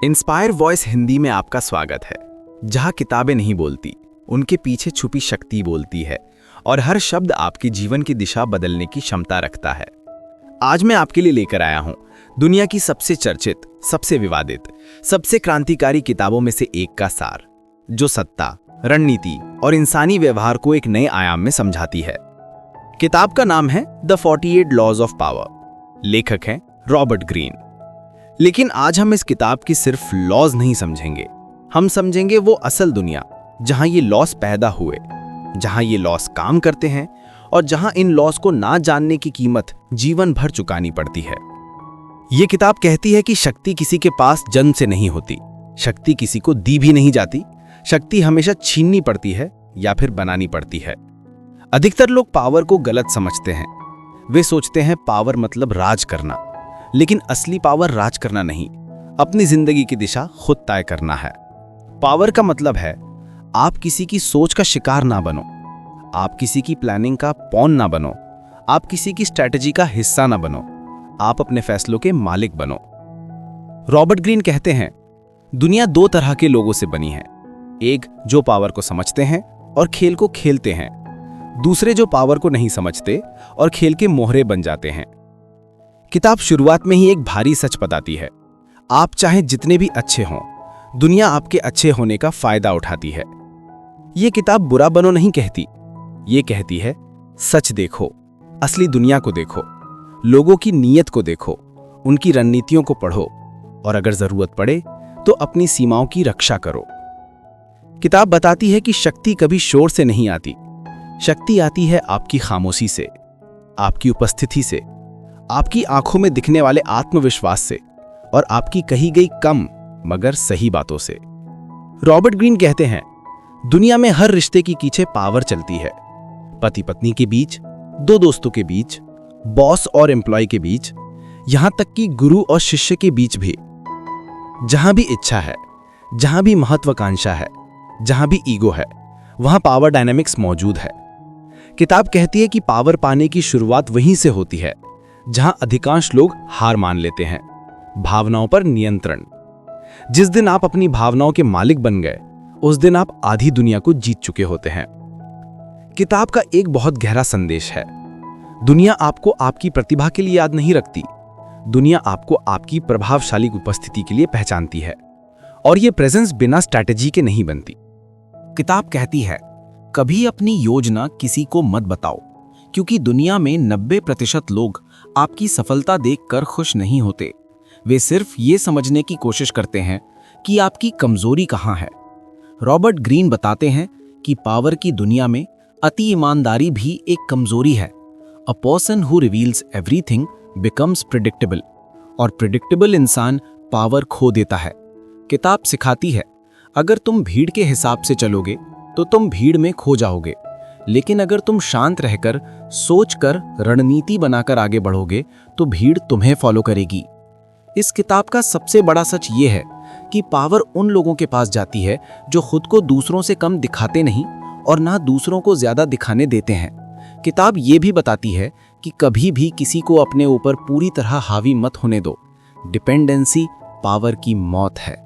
Inspire voice Hindi में आपका स्वागत है, जहां किताबें नहीं बोलती, उनके पीछे छुपी शक्ति बोलती है और हर शब्द आपके जीवन की दिशा बदलने की क्षमता रखता है। आज मैं आपके लिए लेकर आया हूं दुनिया की सबसे चर्चित, सबसे विवादित, सबसे क्रांतिकारी किताबों में से एक का सार, जो सत्ता, रणनीति और इंसानी व्यवहार को एक नए आयाम में समझाती है। किताब का नाम है द 48 लॉज ऑफ पावर। लेखक हैं रॉबर्ट ग्रीन। लेकिन आज हम इस किताब की सिर्फ लॉज नहीं समझेंगे, हम समझेंगे वो असल दुनिया जहां ये लॉस पैदा हुए, जहां ये लॉस काम करते हैं और जहां इन लॉस को ना जानने की कीमत जीवन भर चुकानी पड़ती है। ये किताब कहती है कि शक्ति किसी के पास जन्म से नहीं होती, शक्ति किसी को दी भी नहीं जाती, शक्ति हमेशा छीननी पड़ती है या फिर बनानी पड़ती है। अधिकतर लोग पावर को गलत समझते हैं। वे सोचते हैं पावर मतलब राज करना, लेकिन असली पावर राज करना नहीं, अपनी जिंदगी की दिशा खुद तय करना है। पावर का मतलब है आप किसी की सोच का शिकार ना बनो, आप किसी की प्लानिंग का पॉन ना बनो, आप किसी की स्ट्रैटेजी का हिस्सा ना बनो, आप अपने फैसलों के मालिक बनो। रॉबर्ट ग्रीन कहते हैं, दुनिया दो तरह के लोगों से बनी है, एक जो पावर को समझते हैं और खेल को खेलते हैं, दूसरे जो पावर को नहीं समझते और खेल के मोहरे बन जाते हैं। किताब शुरुआत में ही एक भारी सच बताती है, आप चाहे जितने भी अच्छे हों, दुनिया आपके अच्छे होने का फायदा उठाती है। ये किताब बुरा बनो नहीं कहती, ये कहती है सच देखो, असली दुनिया को देखो, लोगों की नीयत को देखो, उनकी रणनीतियों को पढ़ो और अगर जरूरत पड़े तो अपनी सीमाओं की रक्षा करो। किताब बताती है कि शक्ति कभी शोर से नहीं आती, शक्ति आती है आपकी खामोशी से, आपकी उपस्थिति से, आपकी आंखों में दिखने वाले आत्मविश्वास से और आपकी कही गई कम मगर सही बातों से। रॉबर्ट ग्रीन कहते हैं, दुनिया में हर रिश्ते की पीछे पावर चलती है, पति पत्नी के बीच, दो दोस्तों के बीच, बॉस और एम्प्लॉय के बीच, यहां तक कि गुरु और शिष्य के बीच भी। जहां भी इच्छा है, जहां भी महत्वाकांक्षा है, जहां भी ईगो है, वहां पावर डायनामिक्स मौजूद है। किताब कहती है कि पावर पाने की शुरुआत वहीं से होती है जहां अधिकांश लोग हार मान लेते हैं, भावनाओं पर नियंत्रण। जिस दिन आप अपनी भावनाओं के मालिक बन गए, उस दिन आप आधी दुनिया को जीत चुके होते हैं। किताब का एक बहुत गहरा संदेश है, दुनिया आपको आपकी प्रतिभा के लिए याद नहीं रखती, दुनिया आपको आपकी प्रभावशाली उपस्थिति के लिए पहचानती है और यह प्रेजेंस बिना स्ट्रैटेजी के नहीं बनती। किताब कहती है, कभी अपनी योजना किसी को मत बताओ, क्योंकि दुनिया में 90% लोग आपकी सफलता देखकर खुश नहीं होते। वे सिर्फ ये समझने की कोशिश करते हैं कि आपकी कमजोरी कहाँ है। रॉबर्ट ग्रीन बताते हैं कि पावर की दुनिया में अति ईमानदारी भी एक कमजोरी है। A person who reveals everything becomes predictable, और प्रिडिक्टेबल इंसान पावर खो देता है। किताब सिखाती है, अगर तुम भीड़ के हिसाब से चलोगे तो तुम भीड़ में खो जाओगे, लेकिन अगर तुम शांत रहकर, सोचकर, रणनीति बनाकर आगे बढ़ोगे तो भीड़ तुम्हें फॉलो करेगी। इस किताब का सबसे बड़ा सच ये है कि पावर उन लोगों के पास जाती है जो खुद को दूसरों से कम दिखाते नहीं और ना दूसरों को ज्यादा दिखाने देते हैं। किताब ये भी बताती है कि कभी भी किसी को अपने ऊपर पूरी तरह हावी मत होने दो। डिपेंडेंसी पावर की मौत है।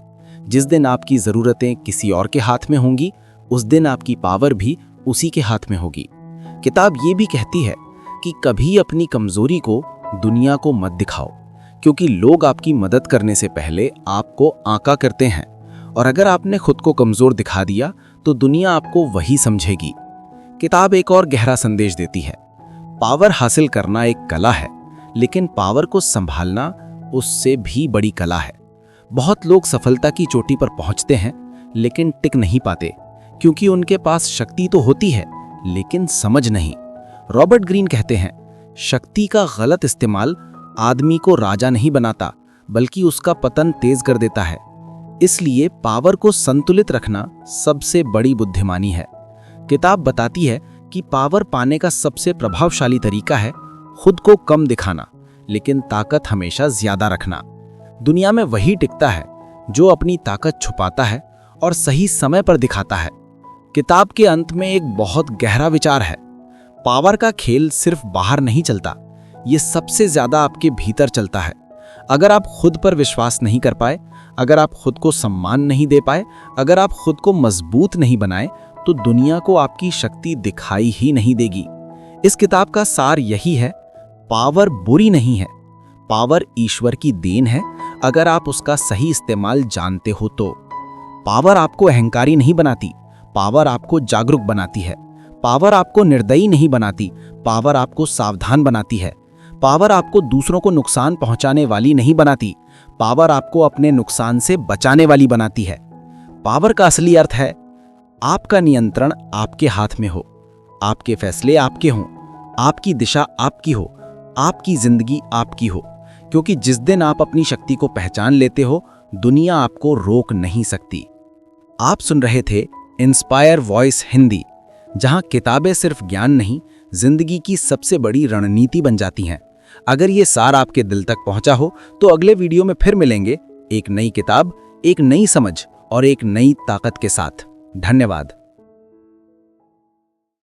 जिस दिन आपकी जरूरतें किसी और के हाथ में होंगी, उस दिन आपकी पावर भी उसी के हाथ में होगी। किताब ये भी कहती है कि कभी अपनी कमजोरी को दुनिया को मत दिखाओ, क्योंकि लोग आपकी मदद करने से पहले आपको आंका करते हैं, और अगर आपने खुद को कमजोर दिखा दिया तो दुनिया आपको वही समझेगी। किताब एक और गहरा संदेश देती है, पावर हासिल करना एक कला है, लेकिन पावर को संभालना उससे भी बड़ी कला है। बहुत लोग सफलता की चोटी पर पहुंचते हैं लेकिन टिक नहीं पाते, क्योंकि उनके पास शक्ति तो होती है लेकिन समझ नहीं। रॉबर्ट ग्रीन कहते हैं, शक्ति का गलत इस्तेमाल आदमी को राजा नहीं बनाता, बल्कि उसका पतन तेज कर देता है। इसलिए पावर को संतुलित रखना सबसे बड़ी बुद्धिमानी है। किताब बताती है कि पावर पाने का सबसे प्रभावशाली तरीका है खुद को कम दिखाना, लेकिन ताकत हमेशा ज्यादा रखना। दुनिया में वही टिकता है जो अपनी ताकत छुपाता है और सही समय पर दिखाता है। किताब के अंत में एक बहुत गहरा विचार है, पावर का खेल सिर्फ बाहर नहीं चलता, ये सबसे ज्यादा आपके भीतर चलता है। अगर आप खुद पर विश्वास नहीं कर पाए, अगर आप खुद को सम्मान नहीं दे पाए, अगर आप खुद को मजबूत नहीं बनाए, तो दुनिया को आपकी शक्ति दिखाई ही नहीं देगी। इस किताब का सार यही है, पावर बुरी नहीं है, पावर ईश्वर की देन है अगर आप उसका सही इस्तेमाल जानते हो तो। पावर आपको अहंकारी नहीं बनाती, पावर आपको जागरूक बनाती है। पावर आपको निर्दयी नहीं बनाती, पावर आपको सावधान बनाती है। पावर आपको दूसरों को नुकसान पहुंचाने वाली नहीं बनाती, पावर आपको अपने नुकसान से बचाने वाली बनाती है। पावर का असली अर्थ है आपका नियंत्रण आपके हाथ में हो, आपके फैसले आपके हों, आपकी दिशा आपकी हो, आपकी जिंदगी आपकी हो। क्योंकि जिस दिन आप अपनी शक्ति को पहचान लेते हो, दुनिया आपको रोक नहीं सकती। आप सुन रहे थे इंस्पायर वॉइस हिंदी, जहां किताबें सिर्फ ज्ञान नहीं, जिंदगी की सबसे बड़ी रणनीति बन जाती हैं। अगर ये सार आपके दिल तक पहुंचा हो तो अगले वीडियो में फिर मिलेंगे, एक नई किताब, एक नई समझ और एक नई ताकत के साथ। धन्यवाद।